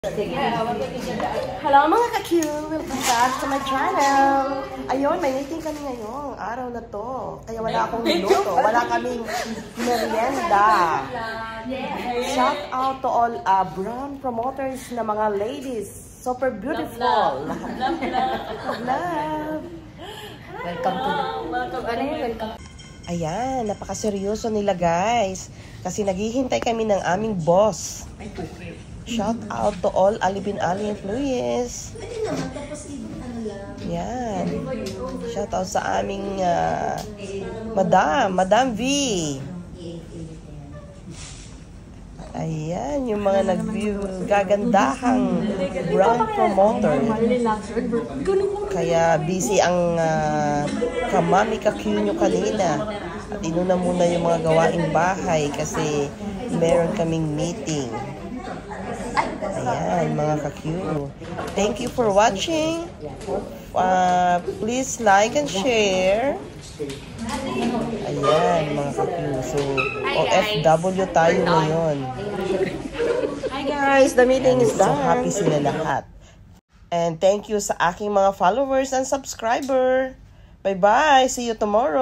Hello mga ka-Q! Welcome back to my channel! Ayun, may meeting kami ngayong araw na to. Kaya wala akong niluto. Wala kaming merienda. Shout out to all brand promoters na mga ladies. Super beautiful. Love. Welcome to welcome. Ayan, napakaseryoso nila guys. Kasi naghihintay kami ng aming boss. Shout out to all Alibin Ali employees. Yan. Shout out sa aming Madam V. Ayan, yung mga gagandahang brand promoter. Kaya busy ang kamami ka-Q nyo kanina. At inuna muna yung mga gawaing bahay kasi meron kaming meeting. Ayan, mga ka-Q. Thank you for watching. Please like and share. Ayan, mga ka-Q. So, OFW tayo ngayon. Hi guys, the meeting is done. So happy sila lahat. And thank you sa aking mga followers and subscriber. Bye-bye. See you tomorrow.